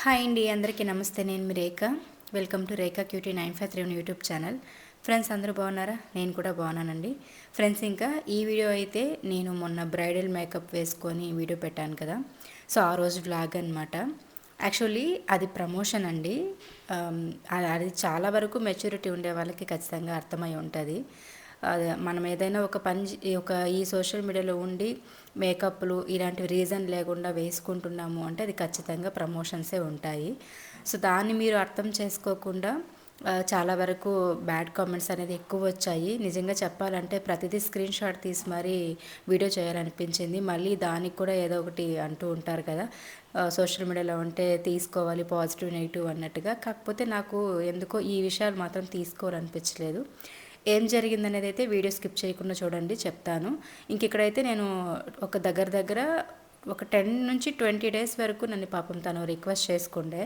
Hi అండి, అందరికీ నమస్తే. నేను మీ Rekha. Welcome to Rekha cutie 953 YouTube channel. Friends, అందరూ బాగున్నారా? నేను కూడా బాగున్నానండి. ఫ్రెండ్స్, ఇంకా ఈ వీడియో అయితే నేను మొన్న బ్రైడల్ మేకప్ వేసుకొని వీడియో పెట్టాను కదా, సో ఆ రోజు వ్లాగ్ అనమాట. యాక్చువల్లీ అది ప్రమోషన్ అండి. అది చాలా వరకు మెచ్యూరిటీ ఉండే వాళ్ళకి ఖచ్చితంగా అర్థమై ఉంటుంది. మనం ఏదైనా ఒక ఈ సోషల్ మీడియాలో ఉండి మేకప్లు ఇలాంటి రీజన్ లేకుండా వేసుకుంటున్నాము అంటే అది ఖచ్చితంగా ప్రమోషన్సే ఉంటాయి. సో దాన్ని మీరు అర్థం చేసుకోకుండా చాలా వరకు బ్యాడ్ కామెంట్స్ అనేది ఎక్కువ వచ్చాయి. నిజంగా చెప్పాలంటే ప్రతిదీ స్క్రీన్ షాట్ తీసి మరీ వీడియో చేయాలనిపించింది. మళ్ళీ దానికి కూడా ఏదో ఒకటి అంటూ ఉంటారు కదా, సోషల్ మీడియాలో ఉంటే తీసుకోవాలి పాజిటివ్ నెగిటివ్ అన్నట్టుగా. కాకపోతే నాకు ఎందుకో ఈ విషయాలు మాత్రం తీసుకోవాలనిపించలేదు. ఏం జరిగిందనేది అయితే వీడియో స్కిప్ చేయకుండా చూడండి, చెప్తాను. ఇంక ఇక్కడైతే నేను ఒక దగ్గర ఒక 10 నుంచి 20 డేస్ వరకు నన్ను పాపం తను రిక్వెస్ట్ చేసుకుండే,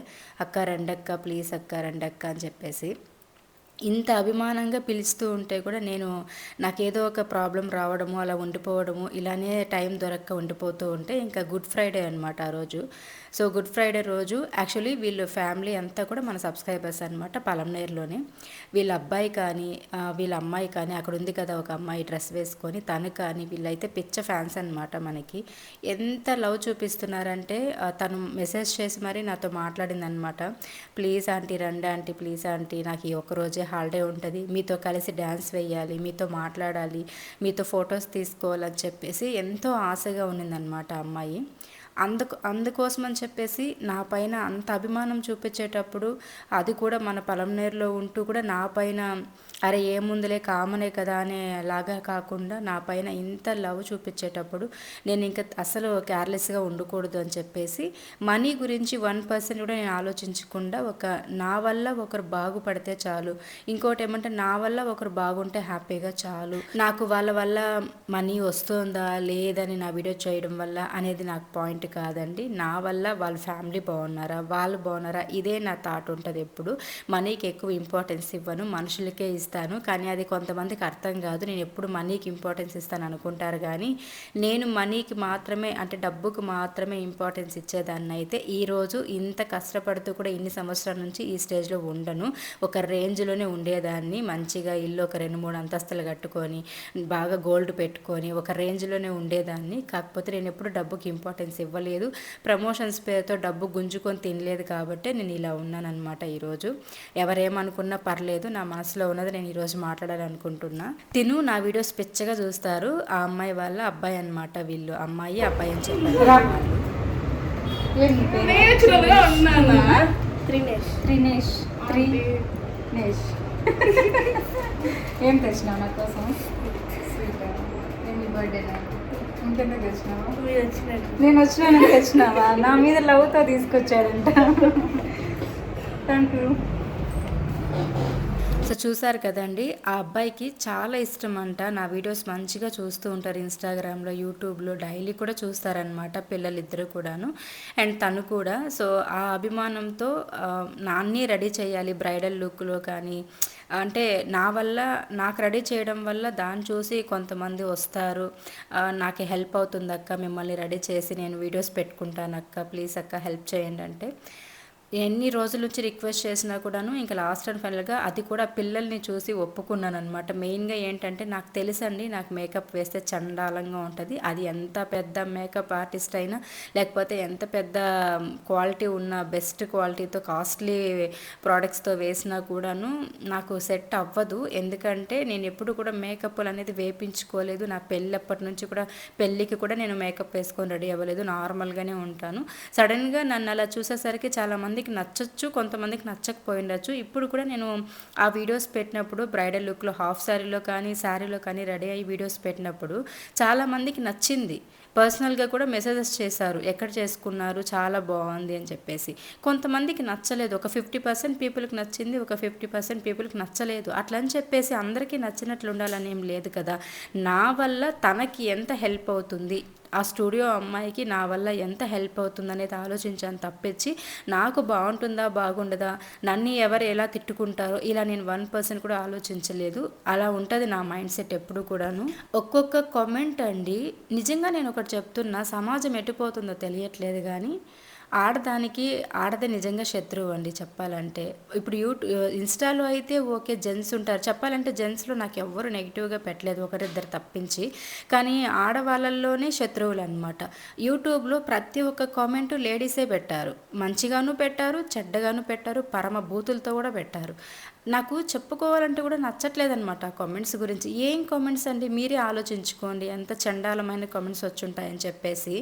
అక్క రండక్క, ప్లీజ్ అక్క రండక్క అని చెప్పేసి. ఇంత అభిమానంగా పిలుస్తూ ఉంటే కూడా నాకేదో ఒక ప్రాబ్లం రావడము, అలా ఉండిపోవడము, ఇలానే టైం దొరక్క ఉండిపోతూ ఉంటే ఇంకా గుడ్ ఫ్రైడే అనమాట ఆ రోజు. సో గుడ్ ఫ్రైడే రోజు యాక్చువల్లీ వీళ్ళు ఫ్యామిలీ అంతా కూడా మన సబ్స్క్రైబర్స్ అనమాట, పలంనేరులోనే. వీళ్ళ అబ్బాయి కానీ వీళ్ళ అమ్మాయి కానీ, అక్కడ ఉంది కదా ఒక అమ్మాయి డ్రెస్ వేసుకొని, తను కానీ వీళ్ళైతే పిచ్చ ఫ్యాన్స్ అనమాట మనకి. ఎంత లవ్ చూపిస్తున్నారంటే తను మెసేజ్ చేసి మరీ నాతో మాట్లాడింది అనమాట. ప్లీజ్ ఆంటీ రండి ఆంటీ, ప్లీజ్ ఆంటీ, నాకు ఈ ఒక్కరోజే హాలిడే ఉంటుంది, మీతో కలిసి డ్యాన్స్ వేయాలి, మీతో మాట్లాడాలి, మీతో ఫొటోస్ తీసుకోవాలని చెప్పేసి ఎంతో ఆశగా ఉన్నిందనమాట అమ్మాయి. అందుకోసమని చెప్పేసి నా పైన అంత అభిమానం చూపించేటప్పుడు, అది కూడా మన పలంనేరులో ఉంటూ కూడా నా పైన అరే ఏముందులే కామనే కదా అనేలాగా కాకుండా నా పైన ఇంత లవ్ చూపించేటప్పుడు నేను ఇంకా అసలు కేర్లెస్గా ఉండకూడదు అని చెప్పేసి మనీ గురించి 1% కూడా నేను ఆలోచించకుండా నా వల్ల ఒకరు బాగుపడితే చాలు, ఇంకోటి ఏమంటే నా వల్ల ఒకరు బాగుంటే హ్యాపీగా చాలు, నాకు వాళ్ళ వల్ల మనీ వస్తుందా లేదని నా వీడియో చేయడం వల్ల అనేది నాకు పాయింట్ కాదండి. నా వల్ల వాళ్ళ ఫ్యామిలీ బాగున్నారా, వాళ్ళు బాగున్నారా, ఇదే నా థాట్ ఉంటుంది. ఎప్పుడు మనీకి ఎక్కువ ఇంపార్టెన్స్ ఇవ్వను, మనుషులకే ఇస్తాను. కానీ అది కొంతమందికి అర్థం కాదు. నేను ఎప్పుడు మనీకి ఇంపార్టెన్స్ ఇస్తాను అనుకుంటారు, కానీ నేను మనీకి మాత్రమే, అంటే డబ్బుకు మాత్రమే ఇంపార్టెన్స్ ఇచ్చేదాన్ని అయితే ఈరోజు ఇంత కష్టపడుతూ కూడా ఇన్ని సంవత్సరాల నుంచి ఈ స్టేజ్లో ఉండను. ఒక రేంజ్లోనే ఉండేదాన్ని, మంచిగా ఇల్లు ఒక 2-3 అంతస్తులు కట్టుకొని బాగా గోల్డ్ పెట్టుకొని ఒక రేంజ్లోనే ఉండేదాన్ని. కాకపోతే నేను ఎప్పుడు డబ్బుకి ఇంపార్టెన్స్ ఇవ్వలేదు, ప్రమోషన్స్ పేరుతో డబ్బు గుంజుకొని తినలేదు. కాబట్టి నేను ఇలా ఉన్నానన్నమాట. ఈరోజు ఎవరేమనుకున్నా పర్లేదు, నా మనసులో ఉన్నది నేను ఈరోజు మాట్లాడాలనుకుంటున్నా. తిను నా వీడియోస్ పిచ్చగా చూస్తారు. ఆ అమ్మాయి వాళ్ళ అబ్బాయి అనమాట, వీళ్ళు అమ్మాయి అబ్బాయి అని చెప్పారు. ఏం తెచ్చినావు నా కోసం? బర్త్డేనా? ఇంకెందుకు తెచ్చినావా? నేను వచ్చినానని తెచ్చినావా? నా మీద లవ్తో తీసుకొచ్చాడంట. Thank you. సో చూసారు కదండి, ఆ అబ్బాయికి చాలా ఇష్టం అంట. నా వీడియోస్ మంచిగా చూస్తూ ఉంటారు ఇన్స్టాగ్రామ్లో, యూట్యూబ్లో డైలీ కూడా చూస్తారనమాట పిల్లలిద్దరూ కూడాను, అండ్ తను కూడా. సో ఆ అభిమానంతో నాన్ని రెడీ చేయాలి బ్రైడల్ లుక్లో కానీ, అంటే నాకు రెడీ చేయడం వల్ల దాన్ని చూసి కొంతమంది వస్తారు, నాకు హెల్ప్ అవుతుంది అక్క, మిమ్మల్ని రెడీ చేసి నేను వీడియోస్ పెట్టుకుంటాను అక్క, ప్లీజ్ అక్క హెల్ప్ చేయండి అంటే ఎన్ని రోజుల నుంచి రిక్వెస్ట్ చేసినా కూడాను ఇంకా లాస్ట్ అండ్ ఫైనల్గా అది కూడా పిల్లల్ని చూసి ఒప్పుకున్నాను అనమాట. మెయిన్గా ఏంటంటే నాకు తెలుసండి, నాకు మేకప్ వేస్తే చండాలంగా ఉంటుంది. అది ఎంత పెద్ద మేకప్ ఆర్టిస్ట్ అయినా, లేకపోతే ఎంత పెద్ద క్వాలిటీ ఉన్న బెస్ట్ క్వాలిటీతో కాస్ట్లీ ప్రోడక్ట్స్తో వేసినా కూడాను నాకు సెట్ అవ్వదు. ఎందుకంటే నేను ఎప్పుడు కూడా మేకప్లు అనేది వేపించుకోలేదు. నా పెళ్ళప్పటి నుంచి కూడా, పెళ్ళికి కూడా నేను మేకప్ వేసుకొని రెడీ అవ్వలేదు, నార్మల్గానే ఉంటాను. సడన్గా నన్ను అలా చూసేసరికి చాలామంది నచ్చచ్చు, కొంతమందికి నచ్చకపోయిండొచ్చు. ఇప్పుడు కూడా నేను ఆ వీడియోస్ పెట్టినప్పుడు బ్రైడల్ లుక్లో హాఫ్ శారీలో కానీ శారీలో కానీ రెడీ అయ్యి వీడియోస్ పెట్టినప్పుడు చాలామందికి నచ్చింది. పర్సనల్గా కూడా మెసేజెస్ చేశారు, ఎక్కడ చేసుకున్నారు, చాలా బాగుంది అని చెప్పేసి. కొంతమందికి నచ్చలేదు, ఒక 50% పీపుల్కి నచ్చింది, ఒక 50% పీపుల్కి నచ్చలేదు. అట్లా అని చెప్పేసి అందరికీ నచ్చినట్లు ఉండాలని ఏం లేదు కదా. నా వల్ల తనకి ఎంత హెల్ప్ అవుతుంది, ఆ స్టూడియో అమ్మాయికి నా వల్ల ఎంత హెల్ప్ అవుతుందనేది ఆలోచించాను తప్పించి నాకు బాగుంటుందా బాగుండదా, నన్ను ఎవరు ఎలా తిట్టుకుంటారో ఇలా నేను 1% కూడా ఆలోచించలేదు. అలా ఉంటుంది నా మైండ్ సెట్ ఎప్పుడు కూడాను. ఒక్కొక్క కామెంట్ అండి, నిజంగా నేను ఒకటి చెప్తున్నా, సమాజం ఎటుపోతుందో తెలియట్లేదు కానీ ఆడదే నిజంగా శత్రువు అండి చెప్పాలంటే. ఇప్పుడు ఇన్‌స్టాలో అయితే ఓకే. జెంట్స్ ఉంటారు. చెప్పాలంటే జెంట్స్‌లో నాకు ఎవ్వరు నెగెటివ్‌గా పెట్టలేదు. ఒకరిద్దరు తప్పించి. కానీ ఆడవాళ్ళలోనే శత్రువులనమాట. యూట్యూబ్‌లో ప్రతి ఒక్క కామెంటు లేడీసే పెట్టారు. మంచిగాను పెట్టారు, చెడ్డగాను పెట్టారు, పరమ బూతులతో కూడా పెట్టారు. నాకు చెప్పుకోవాలంటే కూడా నచ్చట్లేదనమాట ఆ కామెంట్స్ గురించి. ఏం కామెంట్స్ అండి, మీరే ఆలోచించుకోండి. ఎంత చండాలమైన కామెంట్స్ వచ్చుంటాయని చెప్పేసి.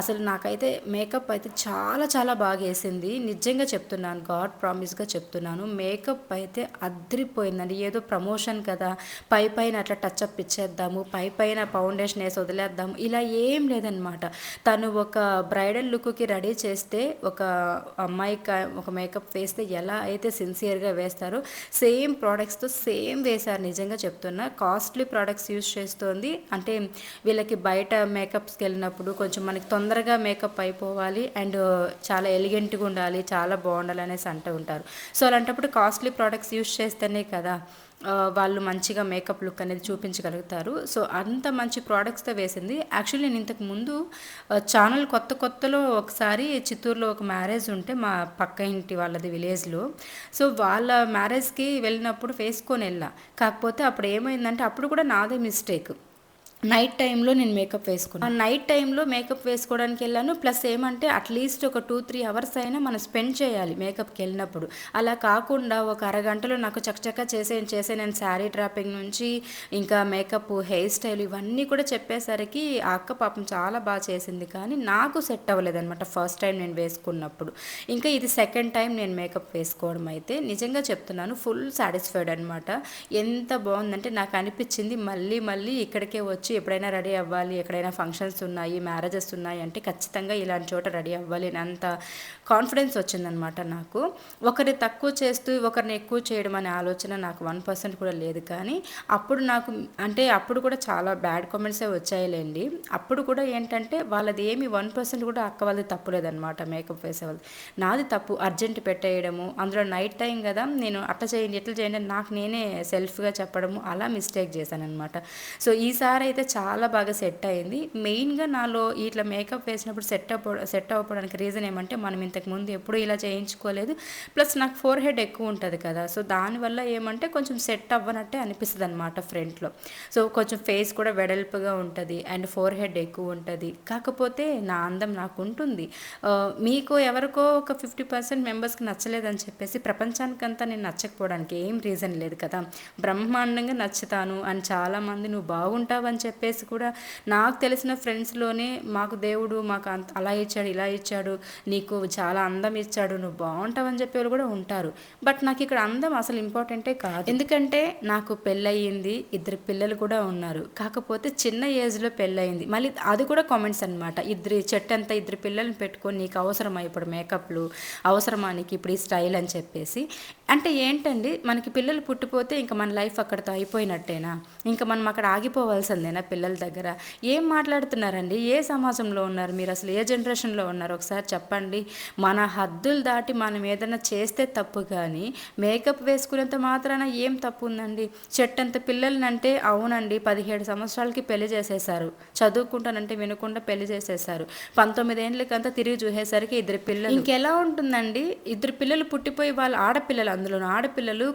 అసలు నాకైతే మేకప్ అయితే చాలా చాలా బాగేసింది. నిజంగా చెప్తున్నాను. గాడ్ ప్రామిస్‌గా చెప్తున్నాను. మేకప్ అయితే అద్రిపోయిందండి. ఏదో ప్రమోషన్ కదా! పైన అట్లా టచప్ ఇచ్చేద్దాము. పైన ఫౌండేషన్ ఏసి వదిలేద్దాము. ఇలా ఏం లేదనమాట. తను ఒక బ్రైడల్ లుక్‌కి రెడీ చేస్తే, ఒక అమ్మాయికి ఒక మేకప్ వేస్తే ఎలా అయితే సిన్సియర్‌గా వేస్తారో సేమ్ ప్రోడక్ట్స్‌తో సేమ్ వేశారు. నిజంగా చెప్తున్నా. కాస్ట్‌లీ ప్రోడక్ట్స్ యూజ్ చేస్తోంది. అంటే వీళ్ళకి బయట మేకప్స్‌కి వెళ్ళినప్పుడు కొంచెం మనకి తొందరగా మేకప్ అయిపోవాలి అండ్ చాలా ఎలిగెంట్‌గా ఉండాలి, చాలా బాగుండాలి అనేసి అంటూ ఉంటారు. సో అలాంటప్పుడు కాస్ట్‌లీ ప్రోడక్ట్స్ యూజ్ చేస్తేనే కదా వాళ్ళు మంచిగా మేకప్ లుక్ అనేది చూపించగలుగుతారు. సో అంత మంచి ప్రోడక్ట్స్‌తో వేసింది. యాక్చువల్లీ నేను ఇంతకు ముందు ఛానల్ కొత్తలో ఒకసారి చిత్తూరులో ఒక మ్యారేజ్ ఉంటే మా పక్క ఇంటి వాళ్ళది విలేజ్‌లో. సో వాళ్ళ మ్యారేజ్‌కి వెళ్ళినప్పుడు వేసుకొని వెళ్ళా. కాకపోతే అప్పుడు ఏమైందంటే అప్పుడు కూడా నాదే మిస్టేక్. నైట్ టైంలో నేను మేకప్ వేసుకున్నాను. నైట్ టైంలో మేకప్ వేసుకోవడానికి వెళ్ళాను. ప్లస్ ఏమంటే అట్లీస్ట్ ఒక 2-3 అవర్స్ అయినా మనం స్పెండ్ చేయాలి మేకప్‌కి వెళ్ళినప్పుడు. అలా కాకుండా ఒక అరగంటలో నాకు చకచకా చేసేయను శారీ డ్రాపింగ్ నుంచి ఇంకా మేకప్, హెయిర్ స్టైల్ ఇవన్నీ కూడా చెప్పేసరికి ఆ అక్క పాపం చాలా బాగా చేసింది. కానీ నాకు సెట్ అవ్వలేదనమాట ఫస్ట్ టైం నేను వేసుకున్నప్పుడు. ఇంకా ఇది సెకండ్ టైం నేను మేకప్ వేసుకోవడం అయితే నిజంగా చెప్తున్నాను ఫుల్ సాటిస్ఫైడ్ అనమాట. ఎంత బాగుందంటే నాకు అనిపించింది మళ్ళీ ఇక్కడికే వచ్చి ఎప్పుడైనా రెడీ అవ్వాలి, ఎక్కడైనా ఫంక్షన్స్ ఉన్నాయి, మ్యారేజెస్ ఉన్నాయి అంటే ఖచ్చితంగా ఇలాంటి చోట రెడీ అవ్వాలి అని అంత కాన్ఫిడెన్స్ వచ్చిందనమాట నాకు. ఒకరిని తక్కువ చేస్తూ ఒకరిని ఎక్కువ చేయడం అనే ఆలోచన నాకు 1% కూడా లేదు. కానీ అప్పుడు కూడా చాలా బ్యాడ్ కామెంట్సే వచ్చాయిలేండి. అప్పుడు కూడా ఏంటంటే వాళ్ళది ఏమి 1% కూడా అక్క వాళ్ళది తప్పు లేదనమాట. మేకప్ వేసేవాళ్ళది నాది తప్పు. అర్జెంట్ పెట్టేయడము, అందులో నైట్ టైం కదా, నేను అట్లా చేయండి ఇట్లా చేయండి అని నాకు నేనే సెల్ఫ్గా చెప్పడము, అలా మిస్టేక్ చేశాను అనమాట. సో ఈసారి అయితే చాలా బాగా సెట్ అయింది. మెయిన్గా నాలో ఇట్లా మేకప్ వేసినప్పుడు సెట్ అవ్వడానికి రీజన్ ఏమంటే మనం ఇంతకుముందు ఎప్పుడు ఇలా చేయించుకోలేదు. ప్లస్ నాకు ఫోర్ హెడ్ ఎక్కువ ఉంటుంది కదా, సో దానివల్ల ఏమంటే కొంచెం సెట్ అవ్వనట్టే అనిపిస్తుంది అనమాట ఫ్రంట్లో. సో కొంచెం ఫేస్ కూడా వెడల్పుగా ఉంటుంది అండ్ ఫోర్ హెడ్ ఎక్కువ ఉంటుంది. కాకపోతే నా అందం నాకు ఉంటుంది. మీకు ఎవరికో ఒక 50% మెంబర్స్కి నచ్చలేదని చెప్పేసి ప్రపంచానికంతా నేను నచ్చకపోవడానికి ఏం రీజన్ లేదు కదా. బ్రహ్మాండంగా నచ్చుతాను అని చాలామంది నువ్వు బాగుంటావు అని చెప్పేసి కూడా నాకు తెలిసిన ఫ్రెండ్స్లోనే దేవుడు మాకు అలా ఇచ్చాడు, ఇలా ఇచ్చాడు, నీకు చాలా అందం ఇచ్చాడు, నువ్వు బాగుంటావు అని చెప్పేవాళ్ళు కూడా ఉంటారు. బట్ నాకు ఇక్కడ అందం అసలు ఇంపార్టెంటే కాదు. ఎందుకంటే నాకు పెళ్ళయింది, 2 పిల్లలు కూడా ఉన్నారు. కాకపోతే చిన్న ఏజ్లో పెళ్ళయింది. మళ్ళీ అది కూడా కామెంట్స్ అనమాట. చెట్టంతా 2 పిల్లల్ని పెట్టుకొని నీకు అవసరమా ఇప్పుడు మేకప్లు, అవసరమా నీకు ఇప్పుడు ఈ స్టైల్ అని చెప్పేసి. అంటే ఏంటండి, మనకి పిల్లలు పుట్టిపోతే ఇంకా మన లైఫ్ అక్కడితో అయిపోయినట్టేనా? ఇంకా మనం అక్కడ ఆగిపోవాల్సిందేనా పిల్లల దగ్గర? ఏం మాట్లాడుతున్నారండి? ఏ సమాజంలో ఉన్నారు మీరు? అసలు ఏ జనరేషన్లో ఉన్నారు ఒకసారి చెప్పండి. మన హద్దులు దాటి మనం ఏదైనా చేస్తే తప్పు, కానీ మేకప్ వేసుకునేంత మాత్రాన ఏం తప్పు ఉందండి? చెట్టంత పిల్లలనంటే అవునండి 17 సంవత్సరాలకి పెళ్లి చేసేసారు, చదువుకుంటానంటే వినకుండా పెళ్లి చేసేసారు, 19 ఏళ్ళకంతా తిరిగి చూసేసరికి 2 పిల్లలు. ఇంకెలా ఉంటుందండి? 2 పిల్లలు పుట్టిపోయి వాళ్ళు ఆడపిల్లలు, అందులోనూ ఆడపిల్లలు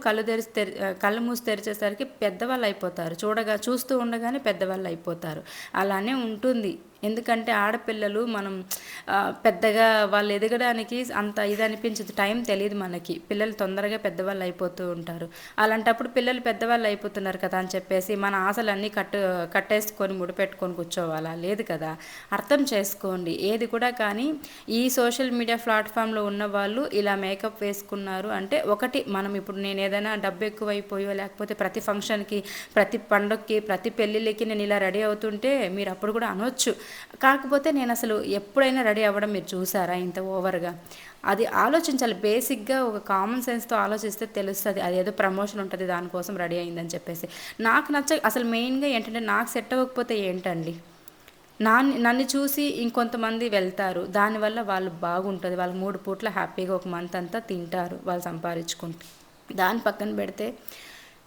కళ్ళు మూసి తెరిచేసరికి పెద్దవాళ్ళు అయిపోతారు. చూస్తూ ఉండగానే పెద్దవాళ్ళు అయిపోతారు. అలానే ఉంటుంది. ఎందుకంటే ఆడపిల్లలు మనం పెద్దగా వాళ్ళు ఎదగడానికి అంత ఇది అనిపించదు, టైం తెలియదు మనకి. పిల్లలు తొందరగా పెద్దవాళ్ళు అయిపోతూ ఉంటారు. అలాంటప్పుడు పిల్లలు పెద్దవాళ్ళు అయిపోతున్నారు కదా అని చెప్పేసి మన ఆశలన్నీ కట్టేసుకొని ముడిపెట్టుకొని కూర్చోవాలా? లేదు కదా. అర్థం చేసుకోండి ఏది కూడా. కానీ ఈ సోషల్ మీడియా ప్లాట్ఫామ్లో ఉన్న వాళ్ళు ఇలా మేకప్ వేసుకున్నారు అంటే, ఒకటి మనం ఇప్పుడు నేను ఏదైనా డబ్బు ఎక్కువైపోయో లేకపోతే ప్రతి ఫంక్షన్కి, ప్రతి పండుగకి, ప్రతి పెళ్ళిళ్ళకి నేను ఇలా రెడీ అవుతుంటే మీరు అప్పుడు కూడా అనొచ్చు. కాకపోతే నేను అసలు ఎప్పుడైనా రెడీ అవ్వడం మీరు చూసారా ఇంత ఓవర్గా? అది ఆలోచించాలి. బేసిక్గా ఒక కామన్ సెన్స్తో ఆలోచిస్తే తెలుస్తుంది. అదేదో ప్రమోషన్ ఉంటుంది దానికోసం రెడీ అయిందని చెప్పేసి. నాకు అసలు మెయిన్గా ఏంటంటే నాకు సెట్ అవ్వకపోతే ఏంటండి? నన్ను చూసి ఇంకొంతమంది వెళ్తారు, దానివల్ల వాళ్ళు బాగుంటుంది, వాళ్ళు 3 పూట్ల హ్యాపీగా ఒక మంత్ అంతా తింటారు వాళ్ళు సంపాదించుకుంటే. దాని పక్కన పెడితే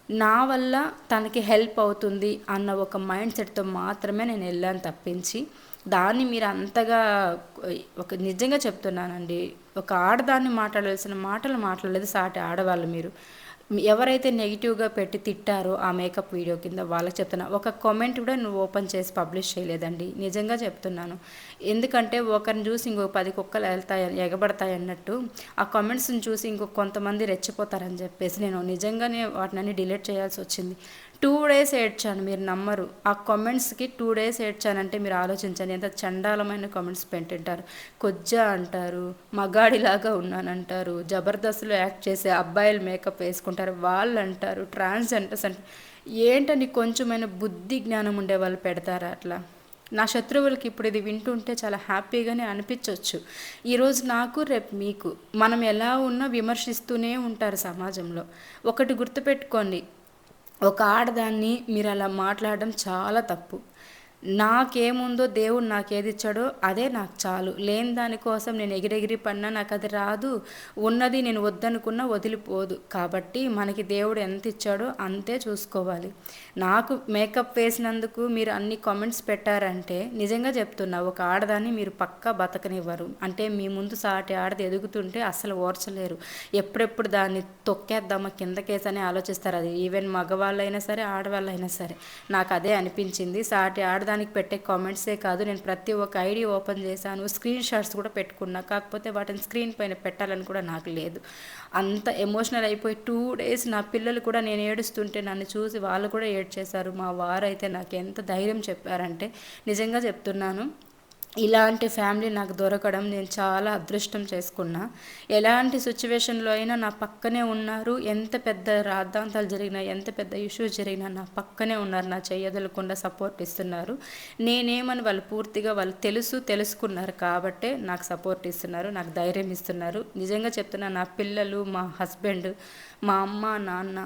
నా వల్ల తనకి హెల్ప్ అవుతుంది అన్న ఒక మైండ్ సెట్తో మాత్రమే నేను వెళ్ళాను తప్పించి దాన్ని మీరు అంతగా ఒక నిజంగా చెప్తున్నానండి, ఒక ఆడదాన్ని మాట్లాడాల్సిన మాటలు మాట్లాడలేదు సాటి ఆడవాళ్ళు మీరు. ఎవరైతే నెగిటివ్గా పెట్టి తిట్టారో ఆ మేకప్ వీడియో కింద వాళ్ళకి చెప్తున్నా, ఒక కామెంట్ కూడా నువ్వు ఓపెన్ చేసి పబ్లిష్ చేయలేదండి. నిజంగా చెప్తున్నాను. ఎందుకంటే ఒకరిని చూసి ఇంకో 10 కుక్కలు వెళ్తాయి ఎగబడతాయి అన్నట్టు ఆ కామెంట్స్ని చూసి ఇంకో కొంతమంది రెచ్చిపోతారని చెప్పేసి నేను నిజంగానే వాటిని డిలీట్ చేయాల్సి వచ్చింది. 2 డేస్ ఏడ్చాను, మీరు నమ్మరు. ఆ కామెంట్స్కి 2 డేస్ ఏడ్చానంటే మీరు ఆలోచించండి ఎంత చండాలమైన కామెంట్స్ పెట్టింటారు. కొజ్జా అంటారు, మగాడిలాగా ఉన్నానంటారు, జబర్దస్త్లో యాక్ట్ చేసే అబ్బాయిలు మేకప్ వేసుకుంటారు వాళ్ళు అంటారు, ట్రాన్స్జెండర్స్ అంటే ఏంటని కొంచెమైనా బుద్ధి జ్ఞానం ఉండే వాళ్ళు పెడతారా అట్లా? నా శత్రువులకి ఇప్పుడు ఇది వింటుంటే చాలా హ్యాపీగానే అనిపించవచ్చు. ఈరోజు నాకు రేపు మీకు, మనం ఎలా ఉన్నా విమర్శిస్తూనే ఉంటారు సమాజంలో. ఒకటి గుర్తుపెట్టుకోండి, ఒక ఆడదాన్ని మీరు అలా మాట్లాడడం చాలా తప్పు. నాకేముందో దేవుడు నాకేది ఇచ్చాడో అదే నాకు చాలు. లేని దానికోసం నేను ఎగిరెగిరి పడినా నాకు అది రాదు. ఉన్నది నేను వద్దనుకున్నా వదిలిపోదు. కాబట్టి మనకి దేవుడు ఎంత ఇచ్చాడో అంతే చూసుకోవాలి. నాకు మేకప్ వేసినందుకు మీరు అన్ని కామెంట్స్ పెట్టారంటే నిజంగా చెప్తున్నా, ఒక ఆడదాన్ని మీరు పక్కా బతకనివ్వరు. అంటే మీ ముందు సాటి ఆడది ఎదుగుతుంటే అస్సలు ఓర్చలేరు. ఎప్పుడెప్పుడు దాన్ని తొక్కేద్దామా కిందకేసని ఆలోచిస్తారు. అది ఈవెన్ మగవాళ్ళైనా సరే ఆడవాళ్ళైనా సరే. నాకు అదే అనిపించింది. సాటి ఆడదానికి పెట్టే కామెంట్సే కాదు, నేను ప్రతి ఒక్క ఐడి ఓపెన్ చేశాను, స్క్రీన్ షాట్స్ కూడా పెట్టుకున్నా. కాకపోతే వాటిని స్క్రీన్ పైన పెట్టాలని కూడా నాకు లేదు. అంత ఎమోషనల్ అయిపోయి 2 డేస్ నా పిల్లలు కూడా నేను ఏడుస్తుంటే నన్ను చూసి వాళ్ళు కూడా ఏడ్చేశారు. మా వారైతే నాకు ఎంత ధైర్యం చెప్పారంటే నిజంగా చెప్తున్నాను, ఇలాంటి ఫ్యామిలీ నాకు దొరకడం నేను చాలా అదృష్టం చేసుకున్నా. ఎలాంటి సిచ్యువేషన్లో అయినా నా పక్కనే ఉన్నారు. ఎంత పెద్ద రాద్ధాంతాలు జరిగినా, ఎంత పెద్ద ఇష్యూస్ జరిగినా నా పక్కనే ఉన్నారు. నా చెయ్యదలకుండా సపోర్ట్ ఇస్తున్నారు. నేనేమని వాళ్ళు పూర్తిగా వాళ్ళు తెలుసుకున్నారు కాబట్టే నాకు సపోర్ట్ ఇస్తున్నారు, నాకు ధైర్యం ఇస్తున్నారు. నిజంగా చెప్తున్నా, నా పిల్లలు, మా హస్బెండ్, మా అమ్మ నాన్న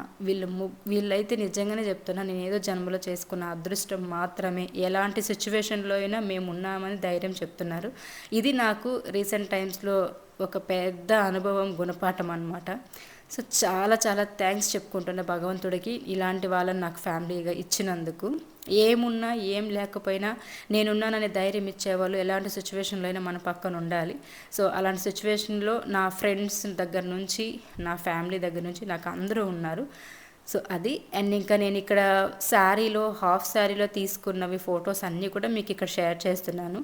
వీళ్ళైతే నిజంగానే చెప్తున్నా, నేను ఏదో జన్మలో చేసుకున్న అదృష్టం మాత్రమే. ఎలాంటి సిచ్యువేషన్లో అయినా మేము ఉన్నామని ధైర్యం చెప్తున్నారు. ఇది నాకు రీసెంట్ టైమ్స్లో ఒక పెద్ద అనుభవం, గుణపాఠం అనమాట. సో చాలా చాలా థ్యాంక్స్ చెప్పుకుంటున్నా భగవంతుడికి, ఇలాంటి వాళ్ళని నాకు ఫ్యామిలీగా ఇచ్చినందుకు. ఏమున్నా ఏం లేకపోయినా నేనున్నాననే ధైర్యం ఇచ్చేవాళ్ళు ఎలాంటి సిచ్యువేషన్లో అయినా మన పక్కన ఉండాలి. సో అలాంటి సిచ్యువేషన్లో నా ఫ్రెండ్స్ దగ్గర నుంచి, నా ఫ్యామిలీ దగ్గర నుంచి నాకు అందరూ ఉన్నారు. సో అది. అండ్ ఇంకా నేను ఇక్కడ శారీలో, హాఫ్ శారీలో తీసుకున్నవి ఫొటోస్ అన్నీ కూడా మీకు ఇక్కడ షేర్ చేస్తున్నాను.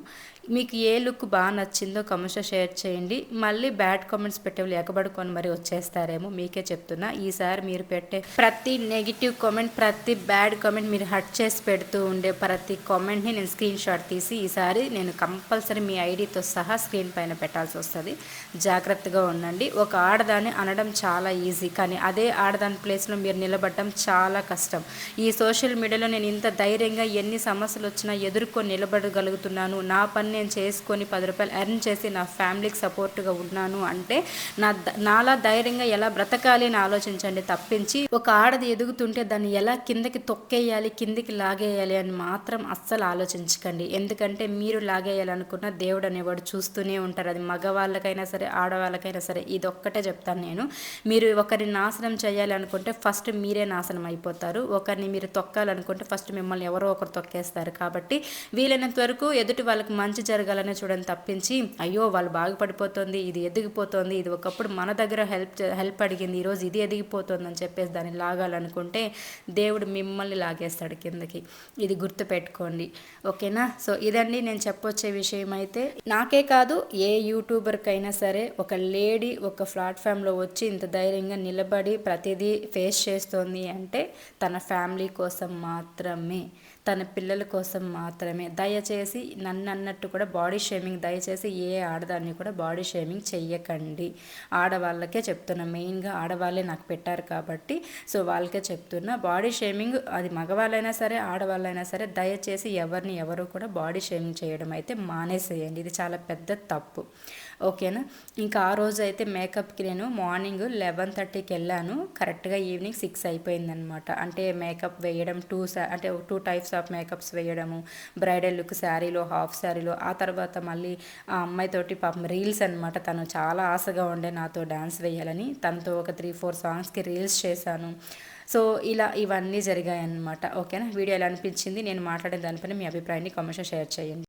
మీకు ఏ లుక్ బాగా నచ్చిందో కమెంట్స్లో షేర్ చేయండి. మళ్ళీ బ్యాడ్ కామెంట్స్ పెట్టేవాళ్ళు ఎగబడుకొని మరి వచ్చేస్తారేమో, మీకే చెప్తున్నా. ఈసారి మీరు పెట్టే ప్రతి నెగిటివ్ కామెంట్, ప్రతి బ్యాడ్ కామెంట్, మీరు హర్ట్ చేసి పెడుతూ ఉండే ప్రతి కామెంట్ని నేను స్క్రీన్ షాట్ తీసి ఈసారి నేను కంపల్సరీ మీ ఐడితో సహా స్క్రీన్ పైన పెట్టాల్సి వస్తుంది. జాగ్రత్తగా ఉండండి. ఒక ఆడదాన్ని అనడం చాలా ఈజీ, కానీ అదే ఆడదాని ప్లేస్లో మీరు నిలబడటం చాలా కష్టం. ఈ సోషల్ మీడియాలో నేను ఇంత ధైర్యంగా ఎన్ని సమస్యలు వచ్చినా ఎదుర్కొని నిలబడగలుగుతున్నాను. నా పని నేను చేసుకొని 10 రూపాయలు ఎర్న్ చేసి నా ఫ్యామిలీకి సపోర్ట్గా ఉన్నాను అంటే నాలా ధైర్యంగా ఎలా బ్రతకాలి అని ఆలోచించండి తప్పించి, ఒక ఆడది ఎదుగుతుంటే దాన్ని ఎలా కిందకి తొక్కేయాలి, కిందికి లాగేయాలి అని మాత్రం అస్సలు ఆలోచించకండి. ఎందుకంటే మీరు లాగేయాలనుకున్న దేవుడు అనేవాడు చూస్తూనే ఉంటారు. అది మగవాళ్ళకైనా సరే ఆడవాళ్ళకైనా సరే. ఇది ఒక్కటే చెప్తాను నేను, మీరు ఒకరిని నాశనం చేయాలి అనుకుంటే ఫస్ట్ మీరే నాశనం అయిపోతారు. ఒకరిని మీరు తొక్కాలనుకుంటే ఫస్ట్ మిమ్మల్ని ఎవరో ఒకరు తొక్కేస్తారు. కాబట్టి వీలైనంత వరకు ఎదుటి వాళ్ళకి మంచి జరగాలనే చూడండి తప్పించి, అయ్యో వాళ్ళు బాగుపడిపోతుంది, ఇది ఎదిగిపోతుంది, ఇది ఒకప్పుడు మన దగ్గర హెల్ప్ అడిగింది, ఈరోజు ఇది ఎదిగిపోతుంది అని చెప్పేసి దాన్ని లాగాలనుకుంటే దేవుడు మిమ్మల్ని లాగేస్తాడు కిందకి. ఇది గుర్తుపెట్టుకోండి, ఓకేనా? సో ఇదండి నేను చెప్పొచ్చే విషయం. అయితే నాకే కాదు, ఏ యూట్యూబర్కైనా సరే, ఒక లేడీ ఒక ప్లాట్ఫామ్లో వచ్చి ఇంత ధైర్యంగా నిలబడి ప్రతిదీ ఫేస్ చేస్తోంది అంటే తన ఫ్యామిలీ కోసం మాత్రమే, తన పిల్లల కోసం మాత్రమే. దయచేసి నన్ను అన్నట్టు కూడా బాడీ షేమింగ్, దయచేసి ఏ ఆడదాన్ని కూడా బాడీ షేమింగ్ చెయ్యకండి. ఆడవాళ్ళకే చెప్తున్నా, మెయిన్గా ఆడవాళ్ళే నాకు పెట్టారు కాబట్టి సో వాళ్ళకే చెప్తున్నా. బాడీ షేమింగ్ అది మగవాళ్ళైనా సరే ఆడవాళ్ళైనా సరే, దయచేసి ఎవరిని ఎవరు కూడా బాడీ షేమింగ్ చేయడం అయితే మానేసేయండి. ఇది చాలా పెద్ద తప్పు, ఓకేనా? ఇంకా ఆ రోజు అయితే మేకప్కి నేను మార్నింగ్ 11:30కి వెళ్ళాను, కరెక్ట్గా ఈవినింగ్ 6 అయిపోయిందనమాట. అంటే మేకప్ వేయడం 2 టైప్స్ ఆఫ్ మేకప్స్ వేయడము, బ్రైడల్ లుక్ శారీలో, హాఫ్ శారీలో. ఆ తర్వాత మళ్ళీ ఆ అమ్మాయితోటి పాపం రీల్స్ అనమాట. తను చాలా ఆశగా ఉండే నాతో డ్యాన్స్ వేయాలని, తనతో ఒక 3-4 సాంగ్స్కి రీల్స్ చేశాను. సో ఇలా ఇవన్నీ జరిగాయన్నమాట, ఓకేనా? వీడియో ఎలా అనిపించింది, నేను మాట్లాడే దానిపైన మీ అభిప్రాయాన్ని కామెంట్స్లో షేర్ చేయండి.